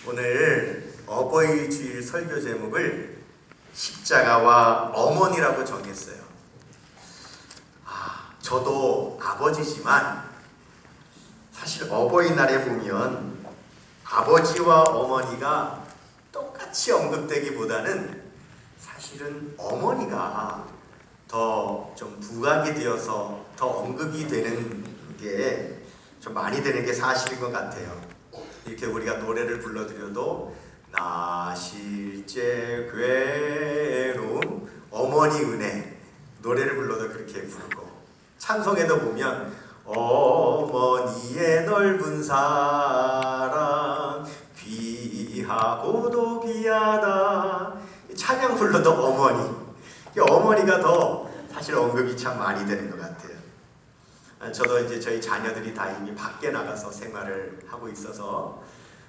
오늘 어버이 주일 설교 제목을 십자가와 어머니라고 정했어요. 저도 아버지지만 사실 어버이날에 보면 아버지와 어머니가 똑같이 언급되기보다는 사실은 어머니가 더 좀 부각이 되어서 더 언급이 되는 게 좀 많이 되는 게 사실인 것 같아요. 이렇게 우리가 노래를 불러드려도 나 실제 괴로움 어머니 은혜 노래를 불러도 그렇게 부르고, 찬송에도 보면 어머니의 넓은 사랑 귀하고도 귀하다 찬양 불러도 어머니가 더 사실 언급이 참 많이 되는 것 같아요. 저도 이제 저희 자녀들이 다 이미 밖에 나가서 생활을 하고 있어서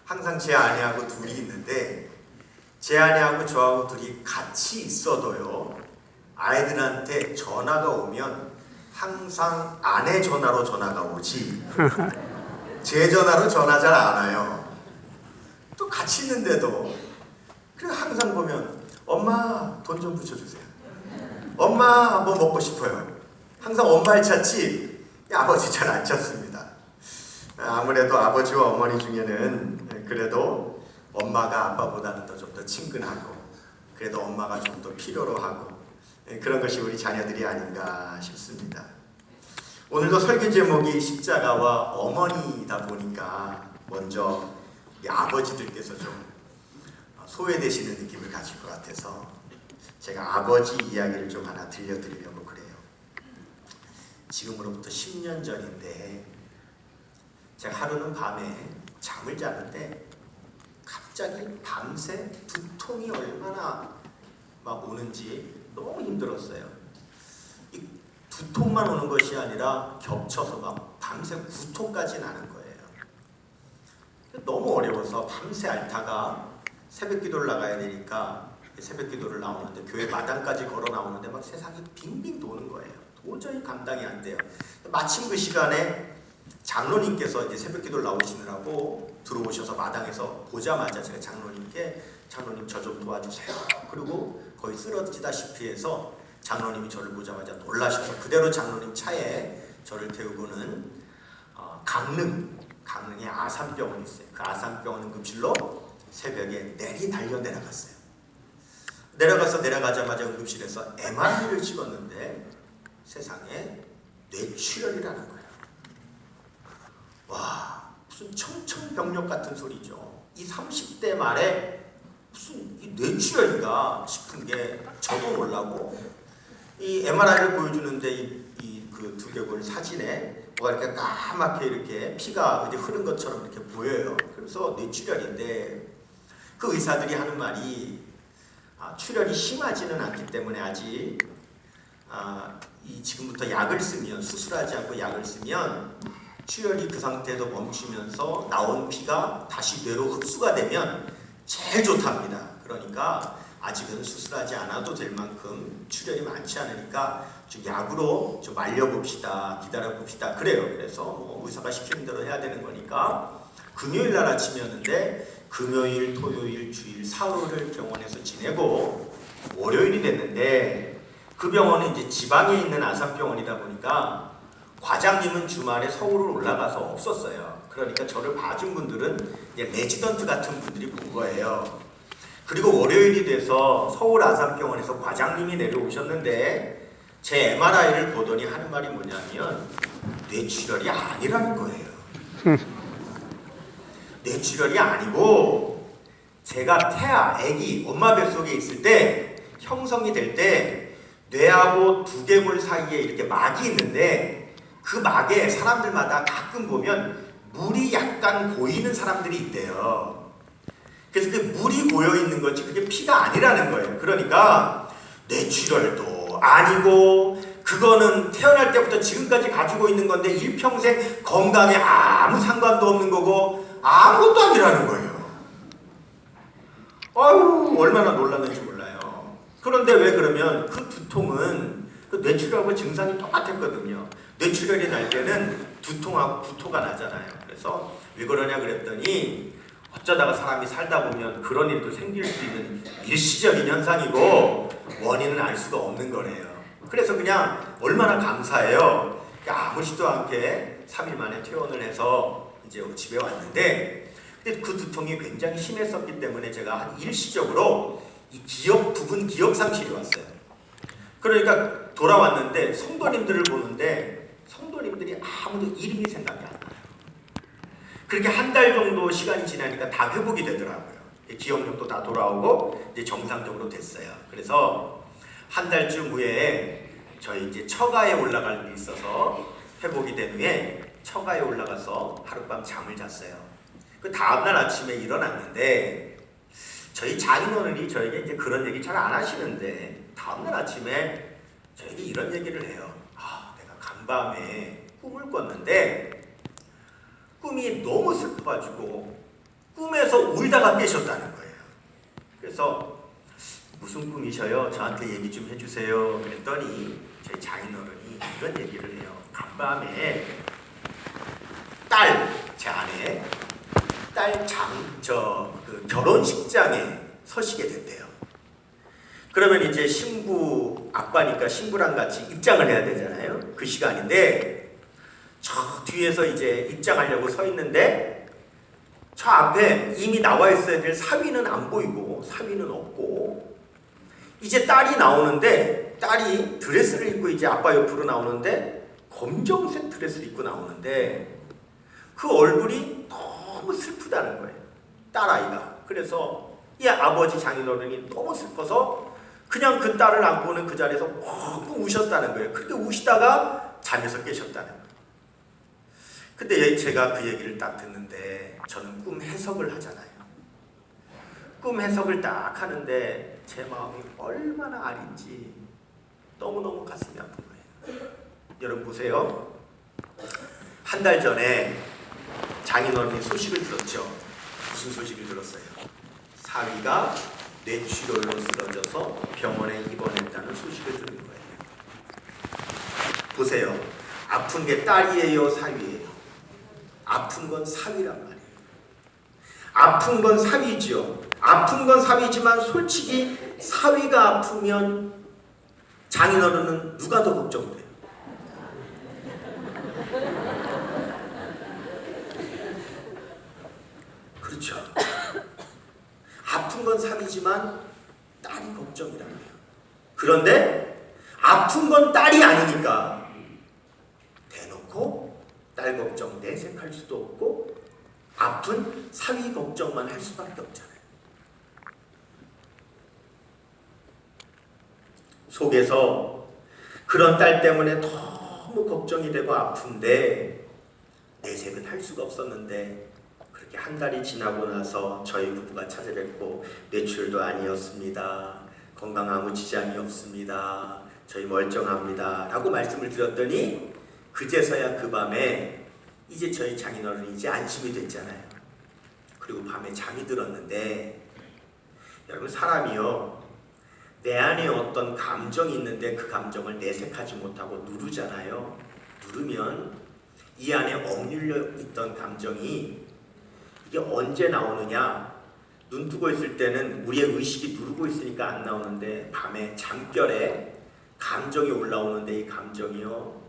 항상 제 아내하고 둘이 있는데, 제 아내하고 저하고 둘이 같이 있어도요, 아이들한테 전화가 오면 항상 아내 전화로 전화가 오지 제 전화로 전화 잘 안 와요. 또 같이 있는데도 그래 항상 보면 엄마 돈 좀 붙여주세요, 엄마 뭐 먹고 싶어요. 항상 엄마를 찾지 아버지 잘 안 찾습니다. 아무래도 아버지와 어머니 중에는 그래도 엄마가 아빠보다는 좀 더 친근하고, 그래도 엄마가 좀 더 필요로 하고, 그런 것이 우리 자녀들이 아닌가 싶습니다. 오늘도 설교 제목이 십자가와 어머니다 보니까 먼저 우리 아버지들께서 좀 소외되시는 느낌을 가질 것 같아서 제가 아버지 이야기를 좀 하나 들려드리려고 그래요. 지금으로부터 10년 전인데, 제가 하루는 밤에 잠을 자는데 갑자기 밤새 두통이 얼마나 막 오는지 너무 힘들었어요. 이 두통만 오는 것이 아니라 겹쳐서 막 밤새 구토까지 나는 거예요. 너무 어려워서 밤새 앓다가 새벽 기도를 나가야 되니까 새벽 기도를 나오는데 교회 마당까지 걸어 나오는데 막 세상이 빙빙 도는 거예요. 도저히 감당이 안 돼요. 마침 그 시간에 장로님께서 이제 새벽 기도를 나오시느라고 들어오셔서 마당에서 보자마자 제가 장로님 저 좀 도와주세요. 그리고 거의 쓰러지다시피 해서 장로님이 저를 보자마자 놀라셔서 그대로 장로님 차에 저를 태우고는 강릉에 아산병원이 있어요. 그 아산병원 응급실로 새벽에 달려 내려갔어요. 내려가자마자 응급실에서 MRI를 찍었는데 세상에 뇌출혈이라는 거예요. 와, 무슨 청천벽력 같은 소리죠. 이 30대 말에 무슨 이 뇌출혈인가 싶은 게 저도 놀라고, 이 MRI를 보여주는데 그 두개골 사진에 뭐가 이렇게 까맣게 이렇게 피가 어디 흐른 것처럼 이렇게 보여요. 그래서 뇌출혈인데 그 의사들이 하는 말이 출혈이 심하지는 않기 때문에 아직 지금부터 약을 쓰면, 수술하지 않고 약을 쓰면 출혈이 그 상태에서 멈추면서 나온 피가 다시 뇌로 흡수가 되면 제일 좋답니다. 그러니까 아직은 수술하지 않아도 될 만큼 출혈이 많지 않으니까 좀 약으로 좀 말려봅시다, 기다려봅시다 그래요. 그래서 뭐 의사가 시키는 대로 해야 되는 거니까 금요일 날 아침이었는데 금요일, 토요일, 주일, 사흘을 병원에서 지내고 월요일이 됐는데, 그 병원은 이제 지방에 있는 아산병원이다 보니까 과장님은 주말에 서울을 올라가서 없었어요. 그러니까 저를 봐준 분들은 이제 레지던트 같은 분들이 본 거예요. 그리고 월요일이 돼서 서울 아산병원에서 과장님이 내려오셨는데 제 MRI를 보더니 하는 말이 뭐냐면 뇌출혈이 아니라는 거예요. 뇌출혈이 아니고 제가 아기 엄마 뱃속에 있을 때 형성이 될 때 뇌하고 두개골 사이에 이렇게 막이 있는데, 그 막에 사람들마다 가끔 보면 물이 약간 고이는 사람들이 있대요. 그래서 그 물이 고여 있는 거지 그게 피가 아니라는 거예요. 그러니까 뇌출혈도 아니고 그거는 태어날 때부터 지금까지 가지고 있는 건데 일평생 건강에 아무 상관도 없는 거고 아무것도 아니라는 거예요. 아유, 얼마나 놀랐는지 몰라요. 그런데 왜 그러면 그 두통은 그 뇌출혈하고 증상이 똑같았거든요. 뇌출혈이 날 때는 두통하고 구토가 나잖아요. 그래서 왜 그러냐 그랬더니 어쩌다가 사람이 살다 보면 그런 일도 생길 수 있는 일시적인 현상이고 원인은 알 수가 없는 거래요. 그래서 그냥 얼마나 감사해요. 아무렇지도 않게 3일 만에 퇴원을 해서 이제 집에 왔는데, 근데 그 두통이 굉장히 심했었기 때문에 제가 한 일시적으로 이 부분 기억 상실이 왔어요. 그러니까 돌아왔는데 성도님들을 보는데 성도님들이 아무도 이름이 생각이 안 나요. 그렇게 한 달 정도 시간이 지나니까 다 회복이 되더라고요. 기억력도 다 돌아오고 이제 정상적으로 됐어요. 그래서 한 달쯤 후에 저희 이제 처가에 올라갈 일이 있어서 회복이 된 후에 처가에 올라가서 하룻밤 잠을 잤어요. 그 다음날 아침에 일어났는데 저희 장인어른이 저에게 이제 그런 얘기 잘 안 하시는데 다음날 아침에 저에게 이런 얘기를 해요. 내가 간밤에 꿈을 꿨는데 꿈이 너무 슬퍼가지고 꿈에서 울다가 깨셨다는 거예요. 그래서 무슨 꿈이셔요? 저한테 얘기 좀 해주세요. 그랬더니 저희 장인어른이 이런 얘기를 해요. 간밤에 제 아내 그 결혼식장에 서시게 됐대요. 그러면 이제 아빠니까 신부랑 같이 입장을 해야 되잖아요. 그 시간인데 저 뒤에서 이제 입장하려고 서 있는데 저 앞에 이미 나와 있어야 될 사위는 안 보이고 사위는 없고 이제 딸이 나오는데 딸이 드레스를 입고 이제 아빠 옆으로 나오는데 검정색 드레스를 입고 나오는데 그 얼굴이 너무 슬프다는 거예요. 딸아이가. 그래서 이 아버지 장인어른이 너무 슬퍼서 그냥 그 딸을 안고는 그 자리에서 펑펑 우셨다는 거예요. 그렇게 우시다가 잠에서 깨셨다는 거예요. 근데 제가 그 얘기를 딱 듣는데 저는 꿈 해석을 하잖아요. 꿈 해석을 딱 하는데 제 마음이 얼마나 아린지 너무너무 가슴이 아픈 거예요. 여러분 보세요. 한 달 전에 장인어른이 소식을 들었죠. 무슨 소식을 들었어요? 사위가 뇌출혈로 쓰러져서 병원에 입원했다는 소식을 들은 거예요. 보세요. 아픈 게 딸이에요, 사위예요? 아픈 건 사위란 말이에요. 아픈 건 사위지요. 아픈 건 사위지만 솔직히 사위가 아프면 장인어른은 누가 더 걱정돼요? 그렇죠. 아픈 건 사위지만 딸이 걱정이란 말이에요. 그런데 아픈 건 딸이 아니니까 대놓고 딸 걱정 내색할 수도 없고 아픈 사위 걱정만 할 수밖에 없잖아요. 속에서 그런 딸 때문에 너무 걱정이 되고 아픈데 내색은 할 수가 없었는데 그렇게 한 달이 지나고 나서 저희 부부가 찾아뵙고 뇌출도 아니었습니다. 건강 아무 지장이 없습니다. 저희 멀쩡합니다. 라고 말씀을 드렸더니 그제서야 그 밤에 이제 저희 장인어른이 이제 안심이 됐잖아요. 그리고 밤에 잠이 들었는데 여러분 사람이요. 내 안에 어떤 감정이 있는데 그 감정을 내색하지 못하고 누르잖아요. 누르면 이 안에 억눌려 있던 감정이 이게 언제 나오느냐? 눈 뜨고 있을 때는 우리의 의식이 누르고 있으니까 안 나오는데 밤에 잠결에 감정이 올라오는데 이 감정이요.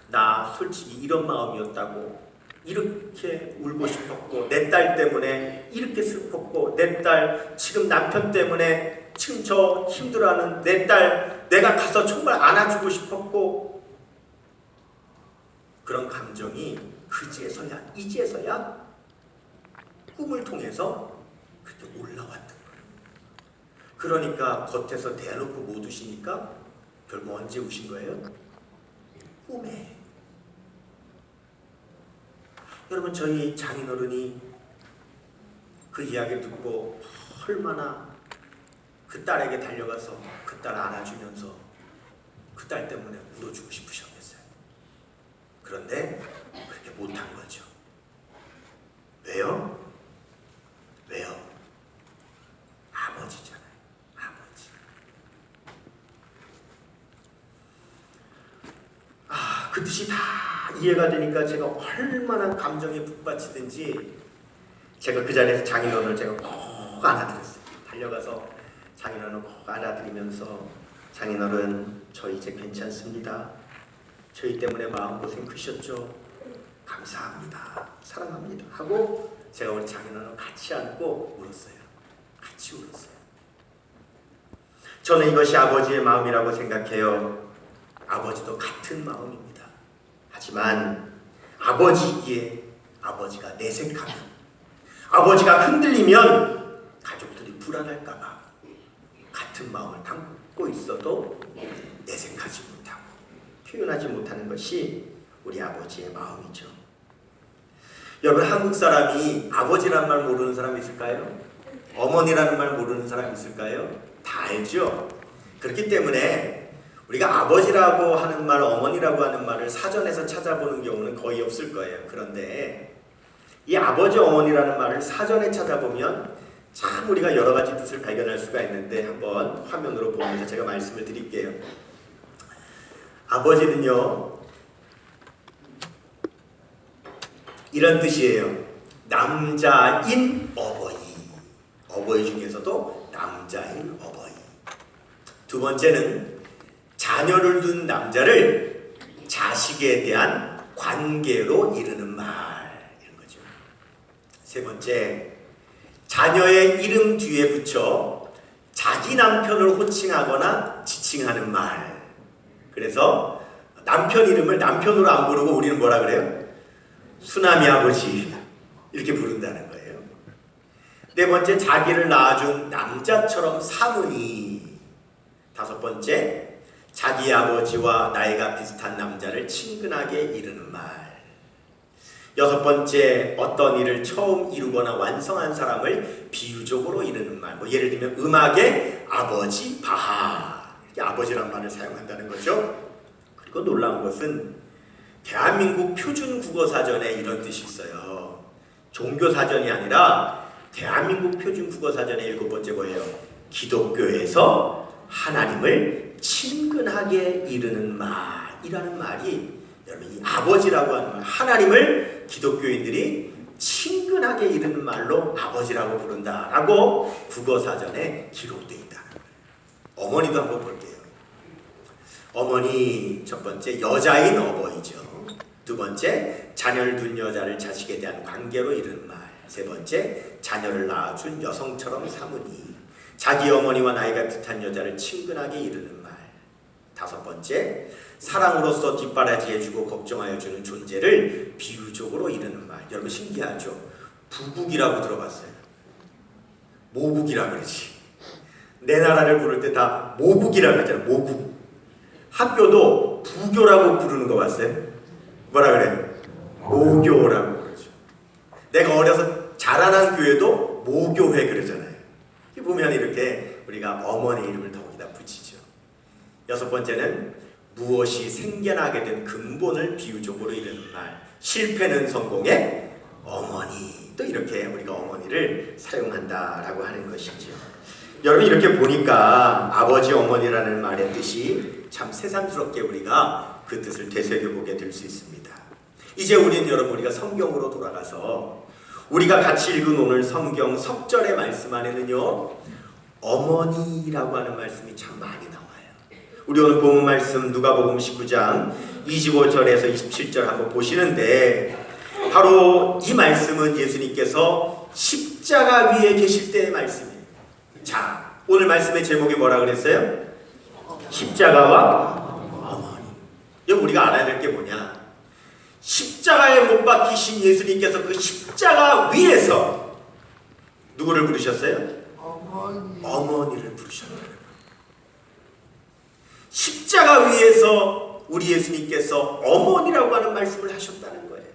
나 솔직히 이런 마음이었다고 이렇게 울고 싶었고 내 딸 때문에 이렇게 슬펐고 내 딸 지금 남편 때문에 지금 저 힘들어하는 내 딸 내가 가서 정말 안아주고 싶었고 그런 감정이 이제서야 꿈을 통해서 그렇게 올라왔던 거예요. 그러니까 겉에서 대놓고 못 우시니까 결국 언제 우신 거예요? 꿈에. 여러분 저희 장인어른이 그 이야기를 듣고 얼마나 그 딸에게 달려가서 그 딸 안아주면서 그 딸 때문에 울어주고 싶으셨겠어요. 그런데 그렇게 못한 거죠. 왜요? 아버지잖아요. 아버지. 그 뜻이 다 이해가 되니까 제가 얼마나 감정에 북받치든지 제가 그 자리에서 장인어른을 제가 꼭 안아드렸어요. 달려가서 장인어른을 꼭 안아드리면서 장인어른, 저 이제 괜찮습니다. 저희 때문에 마음고생 크셨죠? 감사합니다. 사랑합니다. 하고 제가 우리 장인어른을 같이 안고 울었어요. 같이 울었어요. 저는 이것이 아버지의 마음이라고 생각해요. 아버지도 같은 마음입니다. 하지만 아버지기에 아버지가 내색하면, 아버지가 흔들리면 가족들이 불안할까봐 같은 마음을 담고 있어도 내색하지 못하고 표현하지 못하는 것이 우리 아버지의 마음이죠. 여러분, 한국 사람이 아버지란 말 모르는 사람 있을까요? 어머니라는 말 모르는 사람 있을까요? 다 알죠? 그렇기 때문에 우리가 아버지라고 하는 말, 어머니라고 하는 말을 사전에서 찾아보는 경우는 거의 없을 거예요. 그런데 이 아버지, 어머니라는 말을 사전에 찾아보면 참 우리가 여러 가지 뜻을 발견할 수가 있는데, 한번 화면으로 보면서 제가 말씀을 드릴게요. 아버지는요, 이런 뜻이에요. 남자인 어버이. 어버이 중에서도 남자인 어버이. 두 번째는 자녀를 둔 남자를 자식에 대한 관계로 이르는 말, 이런 거죠. 세 번째, 자녀의 이름 뒤에 붙여 자기 남편을 호칭하거나 지칭하는 말. 그래서 남편 이름을 남편으로 안 부르고 우리는 뭐라 그래요? 수남이 아버지, 이렇게 부른다는 거예요. 네 번째, 자기를 낳아준 남자처럼 삼으니. 다섯 번째, 자기 아버지와 나이가 비슷한 남자를 친근하게 이르는 말. 여섯 번째, 어떤 일을 처음 이루거나 완성한 사람을 비유적으로 이르는 말. 뭐 예를 들면 음악의 아버지 바하, 이렇게 아버지란 말을 사용한다는 거죠. 그리고 놀라운 것은 대한민국 표준국어사전에 이런 뜻이 있어요. 종교사전이 아니라 대한민국 표준국어사전의 일곱 번째 뭐예요? 기독교에서 하나님을 친근하게 이르는 말이라는 말이, 여러분, 이 아버지라고 하는 말, 하나님을 기독교인들이 친근하게 이르는 말로 아버지라고 부른다라고 국어사전에 기록되어 있다. 어머니도 한번 볼게요. 어머니, 첫 번째 여자인 어버이죠. 두 번째, 자녀를 둔 여자를 자식에 대한 관계로 이르는 말. 세 번째, 자녀를 낳아준 여성처럼 삼으니. 자기 어머니와 나이가 비슷한 여자를 친근하게 이르는 말. 다섯 번째, 사랑으로서 뒷바라지해주고 걱정하여주는 존재를 비유적으로 이르는 말. 여러분, 신기하죠? 부국이라고 들어봤어요? 모국이라 그러지. 내 나라를 부를 때 다 모국이라 그러잖아요. 모국. 학교도 부교라고 부르는 거 봤어요? 뭐라 그래요? 모교라고 그러죠. 내가 어려서 자라난 교회도 모교회 그러잖아요. 보면 이렇게 우리가 어머니 이름을 더욱이다 붙이죠. 여섯 번째는 무엇이 생겨나게 된 근본을 비유적으로 이르는 말. 실패는 성공의 어머니. 또 이렇게 우리가 어머니를 사용한다라고 하는 것이죠. 여러분, 이렇게 보니까 아버지, 어머니라는 말의 뜻이 참 새삼스럽게 우리가 그 뜻을 되새겨보게 될 수 있습니다. 이제 우리는, 여러분, 우리가 성경으로 돌아가서 우리가 같이 읽은 오늘 성경 석절의 말씀 안에는요, 어머니라고 하는 말씀이 참 많이 나와요. 우리 오늘 본문 말씀 누가복음 19장 25절에서 27절 한번 보시는데, 바로 이 말씀은 예수님께서 십자가 위에 계실 때의 말씀이에요. 자, 오늘 말씀의 제목이 뭐라 그랬어요? 십자가와 어머니. 여기 우리가 알아야 될 게 뭐냐? 십자가에 못 박히신 예수님께서 그 십자가 위에서 누구를 부르셨어요? 어머니를 부르셨어요. 십자가 위에서 우리 예수님께서 어머니라고 하는 말씀을 하셨다는 거예요.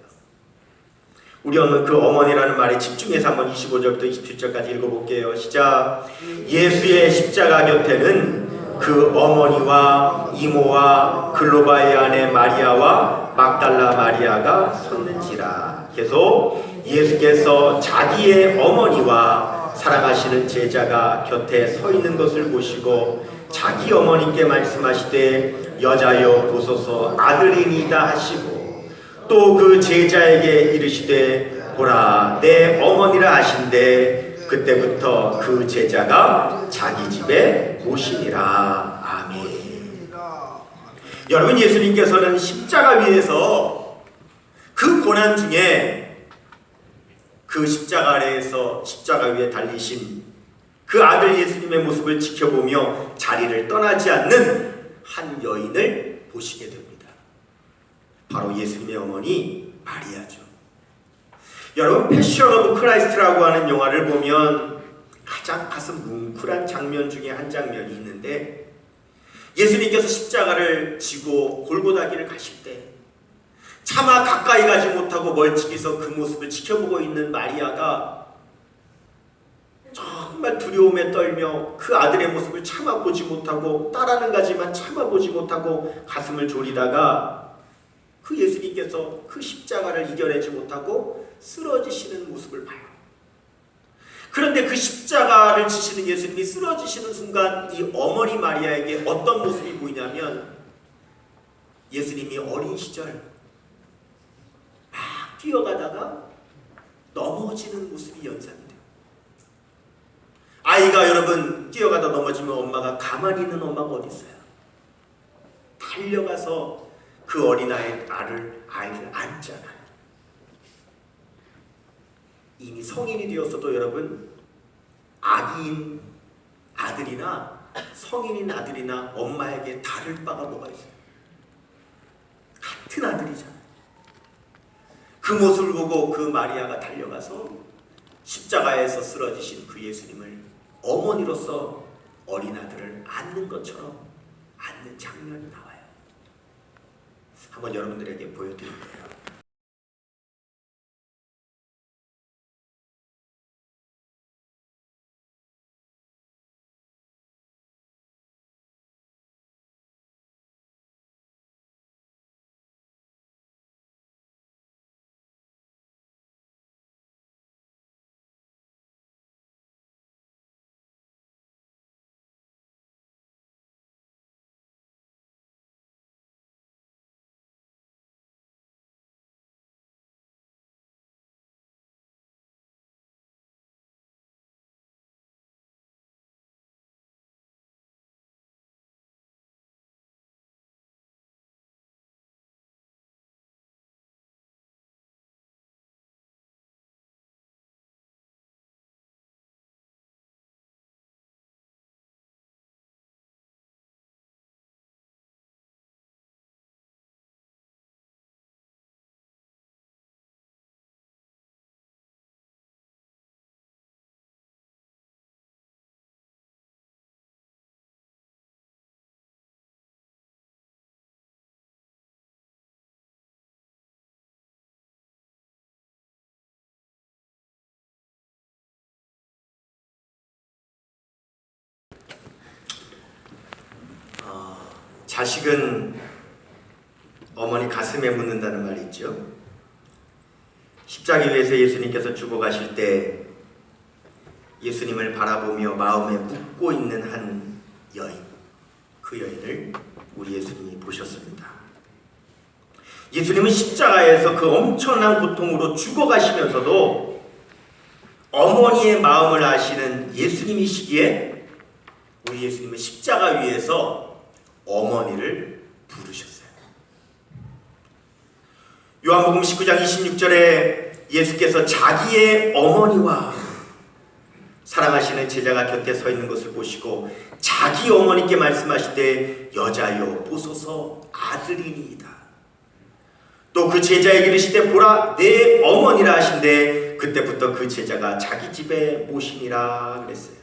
우리 오늘 그 어머니라는 말에 집중해서 한번 25절부터 27절까지 읽어볼게요. 시작. 예수의 십자가 곁에는 그 어머니와 이모와 글로바의 아내 마리아와 막달라 마리아가 섰는지라. 계속 예수께서 자기의 어머니와 사랑하시는 제자가 곁에 서 있는 것을 보시고 자기 어머니께 말씀하시되 여자여 보소서 아들이니이다 하시고, 또 그 제자에게 이르시되 보라 내 어머니라 하신대 그때부터 그 제자가 자기 집에 모시니라. 아멘. 여러분, 예수님께서는 십자가 위에서 그 고난 중에 그 십자가 아래에서 십자가 위에 달리신 그 아들 예수님의 모습을 지켜보며 자리를 떠나지 않는 한 여인을 보시게 됩니다. 바로 예수님의 어머니 마리아죠. 여러분, 패션 오브 크라이스트라고 하는 영화를 보면 가장 가슴 뭉클한 장면 중에 한 장면이 있는데, 예수님께서 십자가를 지고 골고다 길을 가실 때 차마 가까이 가지 못하고 멀찍이서 그 모습을 지켜보고 있는 마리아가 정말 두려움에 떨며 그 아들의 모습을 참아보지 못하고, 따라는 가지만 참아보지 못하고 가슴을 졸이다가 그 예수님께서 그 십자가를 이겨내지 못하고 쓰러지시는 모습을 봐요. 그런데 그 십자가를 지시는 예수님이 쓰러지시는 순간 이 어머니 마리아에게 어떤 모습이 보이냐면, 예수님이 어린 시절 막 뛰어가다가 넘어지는 모습이 연상이 돼요. 아이가 여러분 뛰어가다 넘어지면 엄마가 가만히 있는 엄마가 어디 있어요? 달려가서 그 어린아이를 안잖아요. 이미 성인이 되었어도 여러분, 아기인 아들이나 성인인 아들이나 엄마에게 다를 바가 뭐가 있어요? 같은 아들이잖아요. 그 모습을 보고 그 마리아가 달려가서 십자가에서 쓰러지신 그 예수님을 어머니로서 어린 아들을 안는 것처럼 안는 장면이 나와요. 한번 여러분들에게 보여드릴게요. 자식은 어머니 가슴에 묻는다는 말이 있죠. 십자가 위에서 예수님께서 죽어가실 때 예수님을 바라보며 마음에 묻고 있는 한 여인, 그 여인을 우리 예수님이 보셨습니다. 예수님은 십자가에서 그 엄청난 고통으로 죽어가시면서도 어머니의 마음을 아시는 예수님이시기에 우리 예수님은 십자가 위에서 어머니를 부르셨어요. 요한복음 19장 26절에 예수께서 자기의 어머니와 사랑하시는 제자가 곁에 서 있는 것을 보시고 자기 어머니께 말씀하시되 여자여 보소서 아들이니이다. 또 그 제자에게 이르시되 보라 내 어머니라 하신대 그때부터 그 제자가 자기 집에 모시니라 그랬어요.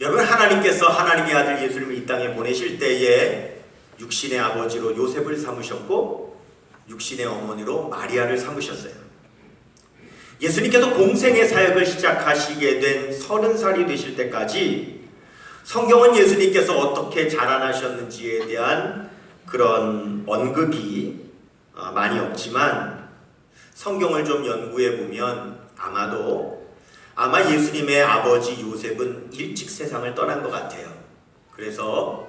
여러분, 하나님께서 하나님의 아들 예수님을 이 땅에 보내실 때에 육신의 아버지로 요셉을 삼으셨고 육신의 어머니로 마리아를 삼으셨어요. 예수님께서 공생의 사역을 시작하시게 된 30살이 되실 때까지 성경은 예수님께서 어떻게 자라나셨는지에 대한 그런 언급이 많이 없지만 성경을 좀 연구해 보면 아마 예수님의 아버지 요셉은 일찍 세상을 떠난 것 같아요. 그래서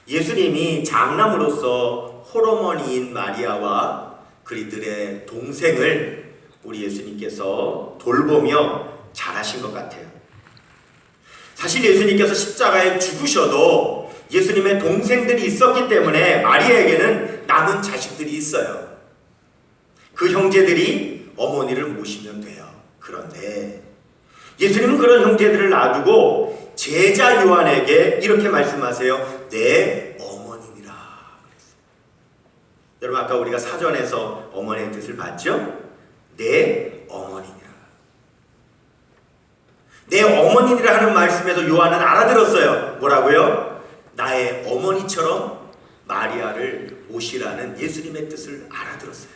예수님이 장남으로서 홀어머니인 마리아와 그리들의 동생을 우리 예수님께서 돌보며 잘하신 것 같아요. 사실 예수님께서 십자가에 죽으셔도 예수님의 동생들이 있었기 때문에 마리아에게는 남은 자식들이 있어요. 그 형제들이 어머니를 모시면 돼요. 그런데 예수님은 그런 형제들을 놔두고 제자 요한에게 이렇게 말씀하세요. 내 어머니니라. 여러분, 아까 우리가 사전에서 어머니의 뜻을 봤죠? 내 어머니니라. 내 어머니니라 하는 말씀에서 요한은 알아들었어요. 뭐라고요? 나의 어머니처럼 마리아를 모시라는 예수님의 뜻을 알아들었어요.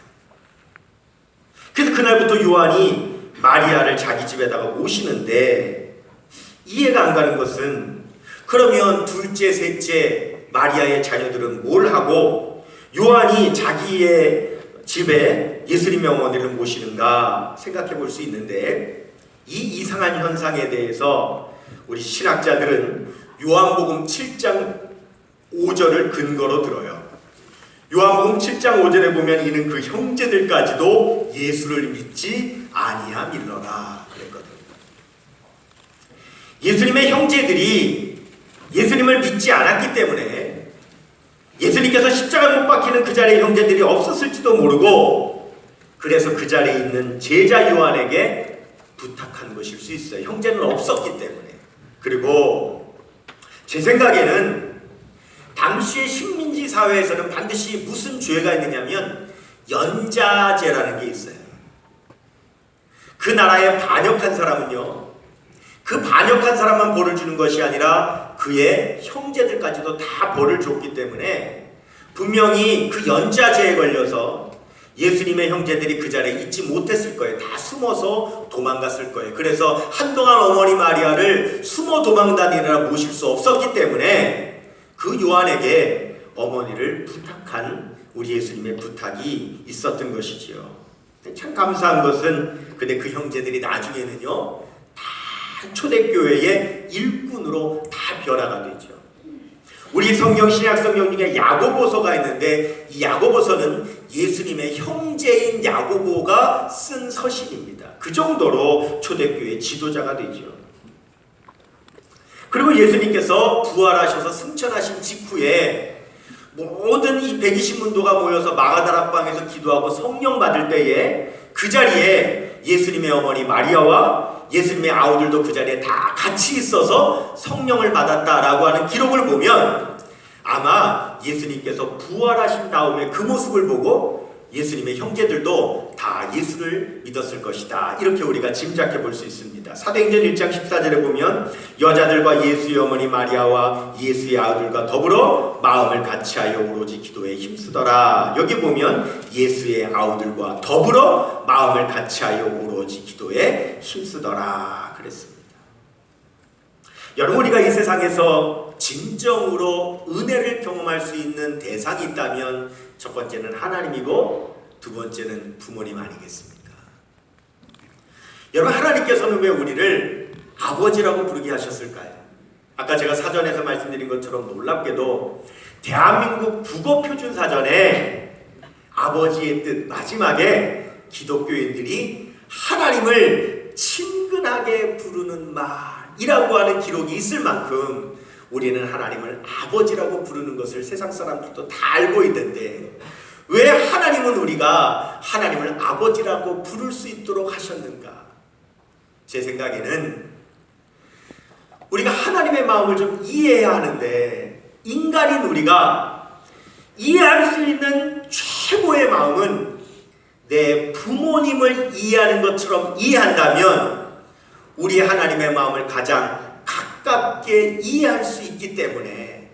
그래서 그날부터 요한이 마리아를 자기 집에다가 모시는데, 이해가 안 가는 것은, 그러면 둘째, 셋째 마리아의 자녀들은 뭘 하고 요한이 자기의 집에 예수님의 어머니를 모시는가 생각해 볼 수 있는데, 이 이상한 현상에 대해서 우리 신학자들은 요한복음 7장 5절을 근거로 들어요. 요한복음 7장 5절에 보면 이는 그 형제들까지도 예수를 믿지 아니함일러라 그랬거든요. 예수님의 형제들이 예수님을 믿지 않았기 때문에 예수님께서 십자가 못 박히는 그 자리에 형제들이 없었을지도 모르고, 그래서 그 자리에 있는 제자 요한에게 부탁한 것일 수 있어요. 형제는 없었기 때문에. 그리고 제 생각에는 당시의 식민지 사회에서는 반드시 무슨 죄가 있느냐면 연자죄라는 게 있어요. 그 나라에 반역한 사람은요, 그 반역한 사람만 벌을 주는 것이 아니라 그의 형제들까지도 다 벌을 줬기 때문에 분명히 그 연자죄에 걸려서 예수님의 형제들이 그 자리에 있지 못했을 거예요. 다 숨어서 도망갔을 거예요. 그래서 한동안 어머니 마리아를 숨어 도망다니느라 모실 수 없었기 때문에 그 요한에게 어머니를 부탁한 우리 예수님의 부탁이 있었던 것이지요. 참 감사한 것은, 근데 그 형제들이 나중에는요, 다 초대교회의 일꾼으로 다 변화가 되죠. 우리 성경, 신약 성경 중에 야고보서가 있는데, 이 야고보서는 예수님의 형제인 야고보가 쓴 서신입니다. 그 정도로 초대교회 지도자가 되죠. 그리고 예수님께서 부활하셔서 승천하신 직후에 모든 이 120문도가 모여서 마가다락방에서 기도하고 성령 받을 때에 그 자리에 예수님의 어머니 마리아와 예수님의 아우들도 그 자리에 다 같이 있어서 성령을 받았다라고 하는 기록을 보면, 아마 예수님께서 부활하신 다음에 그 모습을 보고 예수님의 형제들도 다 예수를 믿었을 것이다, 이렇게 우리가 짐작해 볼 수 있습니다. 사도행전 1장 14절에 보면 여자들과 예수의 어머니 마리아와 예수의 아들과 더불어 마음을 같이하여 오로지 기도에 힘쓰더라. 여기 보면 예수의 아우들과 더불어 마음을 같이하여 오로지 기도에 힘쓰더라 그랬습니다. 여러분, 우리가 이 세상에서 진정으로 은혜를 경험할 수 있는 대상이 있다면 첫 번째는 하나님이고 두 번째는 부모님 아니겠습니까? 여러분, 하나님께서는 왜 우리를 아버지라고 부르게 하셨을까요? 아까 제가 사전에서 말씀드린 것처럼 놀랍게도 대한민국 국어표준사전에 아버지의 뜻 마지막에 기독교인들이 하나님을 친근하게 부르는 말이라고 하는 기록이 있을 만큼 우리는 하나님을 아버지라고 부르는 것을 세상 사람들도 다 알고 있는데, 왜 하나님은 우리가 하나님을 아버지라고 부를 수 있도록 하셨는가? 제 생각에는 우리가 하나님의 마음을 좀 이해해야 하는데, 인간인 우리가 이해할 수 있는 최고의 마음은 내 부모님을 이해하는 것처럼 이해한다면 우리 하나님의 마음을 가장 가깝게 이해할 수 있기 때문에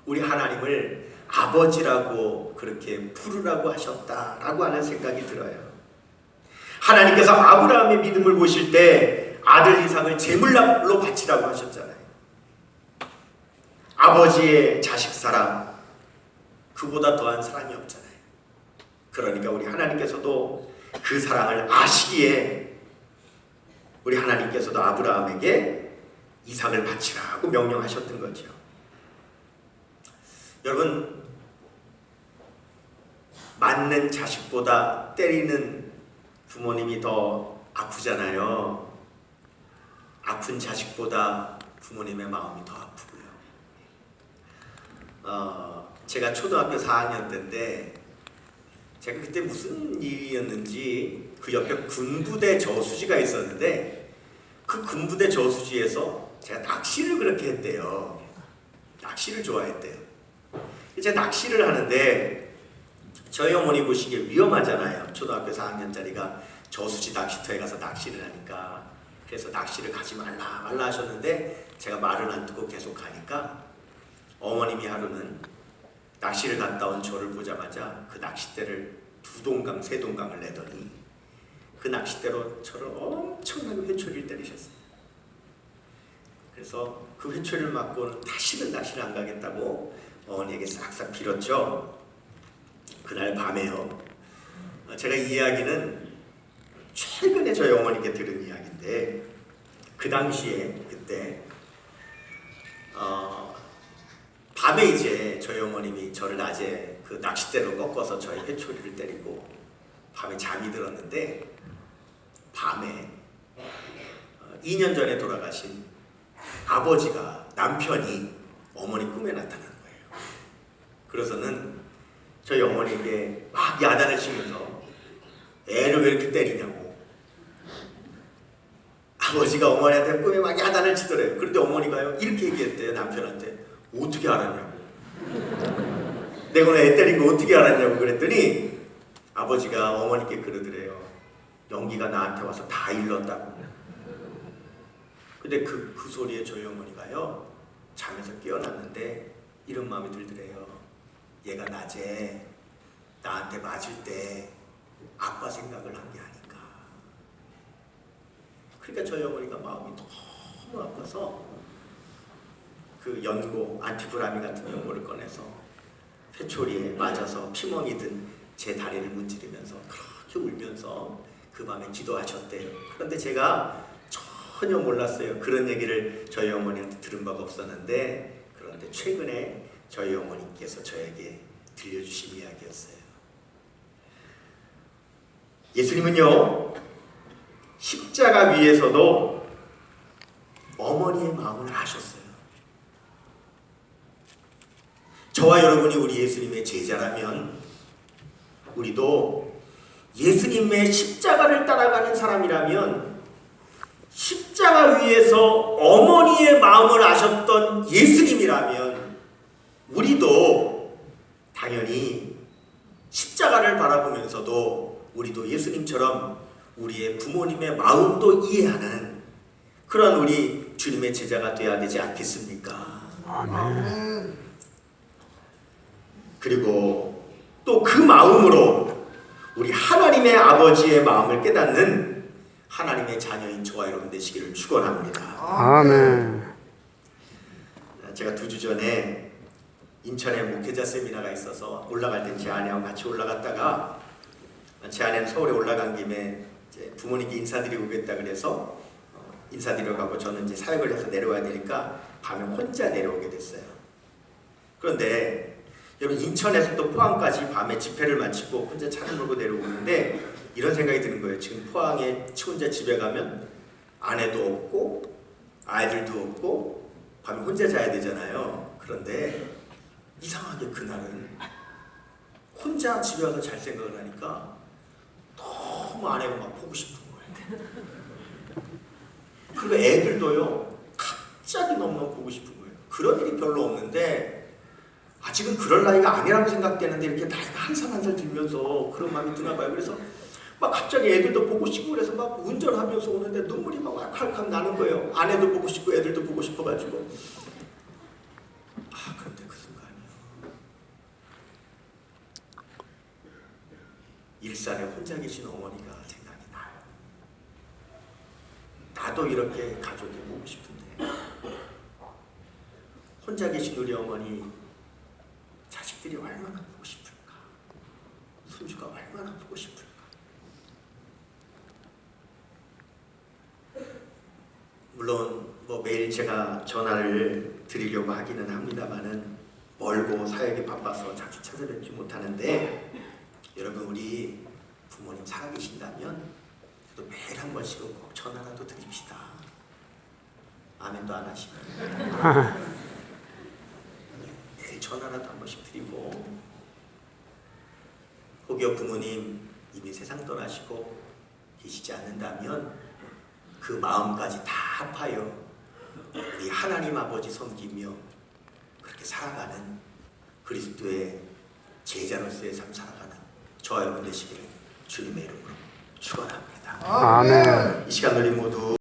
우리 하나님을 아버지라고 그렇게 부르라고 하셨다라고 하는 생각이 들어요. 하나님께서 아브라함의 믿음을 보실 때 아들 이삭을 제물로 바치라고 하셨잖아요. 아버지의 자식 사랑, 그보다 더한 사랑이 없잖아요. 그러니까 우리 하나님께서도 그 사랑을 아시기에 우리 하나님께서도 아브라함에게 이삭을 바치라고 명령하셨던 거죠. 여러분, 맞는 자식보다 때리는 부모님이 더 아프잖아요. 아픈 자식보다 부모님의 마음이 더 아프고요. 제가 초등학교 4학년 때인데 제가 그때 무슨 일이었는지 그 옆에 군부대 저수지가 있었는데 그 군부대 저수지에서 제가 낚시를 그렇게 했대요. 낚시를 좋아했대요. 제가 낚시를 하는데 저희 어머니 보시기에 위험하잖아요. 초등학교 4학년짜리가 저수지 낚시터에 가서 낚시를 하니까. 그래서 낚시를 가지 말라 하셨는데 제가 말을 안 듣고 계속 가니까 어머님이 하루는 낚시를 갔다 온 저를 보자마자 그 낚싯대를 2동강, 3동강을 내더니 그 낚싯대로 저를 엄청나게 회초리를 때리셨어요. 그래서 그 회초리를 맞고는 다시는 낚시를 안 가겠다고 어머니에게 싹싹 빌었죠. 그날 밤에요. 제가 이 이야기는 최근에 저희 어머니께 들은 이야기인데 그 당시에 그때 밤에 이제 저희 어머님이 저를 낮에 그 낚싯대로 꺾어서 저희 회초리를 때리고 밤에 잠이 들었는데 밤에 2년 전에 돌아가신 아버지가 남편이 어머니 꿈에 나타난 거예요. 그래서는 저희 어머니에게 막 야단을 치면서 애를 왜 이렇게 때리냐고 아버지가 어머니한테 꿈에 막 야단을 치더래요. 그런데 어머니가요 이렇게 얘기했대요. 남편한테 어떻게 알았냐고 내가 오늘 애 때린 거 어떻게 알았냐고 그랬더니 아버지가 어머니께 그러더래요. 연기가 나한테 와서 다 일렀다고. 근데 그 소리에 저희 어머니가요 잠에서 깨어났는데 이런 마음이 들더래요. 얘가 낮에 나한테 맞을 때 아빠 생각을 한 게 아닌가. 그러니까 저희 어머니가 마음이 너무 아파서 그 연고, 안티프라미 같은 연고를 꺼내서 회초리에 맞아서 피멍이 든 제 다리를 문지르면서 그렇게 울면서 그 밤에 기도하셨대요. 그런데 제가 전혀 몰랐어요. 그런 얘기를 저희 어머니한테 들은 바가 없었는데 그런데 최근에 저희 어머니께서 저에게 들려주신 이야기였어요. 예수님은요 십자가 위에서도 어머니의 마음을 아셨어요. 저와 여러분이 우리 예수님의 제자라면 우리도 예수님의 십자가를 따라가는 사람이라면 십자가 위에서 어머니의 마음을 아셨던 예수님이라면 우리도 당연히 십자가를 바라보면서도 우리도 예수님처럼 우리의 부모님의 마음도 이해하는 그런 우리 주님의 제자가 되어야 되지 않겠습니까? 아멘. 그리고 또 그 마음으로 우리 하나님의 아버지의 마음을 깨닫는 하나님의 자녀인 저와 여러분 되시기를 축원합니다. 아멘. 제가 2주 전에 인천에 목회자 세미나가 있어서 올라갈 때 제 아내하고 같이 올라갔다가 제 아내는 서울에 올라간 김에 이제 부모님께 인사드리고 오겠다 그래서 인사드리러 가고 저는 이제 사역을 해서 내려와야 되니까 밤에 혼자 내려오게 됐어요. 그런데 여러분 인천에서 또 포항까지 밤에 집회를 마치고 혼자 차를 몰고 내려오는데 이런 생각이 드는 거예요. 지금 포항에 혼자 집에 가면 아내도 없고 아이들도 없고 밤에 혼자 자야 되잖아요. 그런데 이상하게 그날은 혼자 집에 와서 잘 생각을 하니까 너무 아내가 막 보고 싶은 거예요. 그리고 애들도요 갑자기 너무너무 보고 싶은 거예요. 그런 일이 별로 없는데 아직은 그럴 나이가 아니라고 생각되는데 이렇게 나이가 한 살 한 살 들면서 그런 마음이 드나 봐요. 그래서 막 갑자기 애들도 보고 싶고 그래서 막 운전하면서 오는데 눈물이 막 왈칵 나는 거예요. 아내도 보고 싶고 애들도 보고 싶어가지고. 그런데 그 순간이요. 일산에 혼자 계신 어머니가 생각이 나요. 나도 이렇게 가족이 보고 싶은데 혼자 계신 우리 어머니 자식들이 얼마나 보고 싶을까? 손주가 얼마나 보고 싶을까? 물론 뭐 매일 제가 전화를 드리려고 하기는 합니다만은 멀고 사역이 바빠서 자주 찾아뵙지 못하는데 여러분 우리 부모님 살아계신다면 그래도 매일 한 번씩은 꼭 전화라도 드립시다. 아멘도 안 하시면 매일 전화라도 한 번씩 드리고, 혹여 부모님 이미 세상 떠나시고 계시지 않는다면 그 마음까지 다 합하여 우리 하나님 아버지 섬기며 그렇게 살아가는 그리스도의 제자로서의 삶 살아가는 저와 여러분 되시기를 주님의 이름으로 축원합니다. 아멘. 이 시간 우리 모두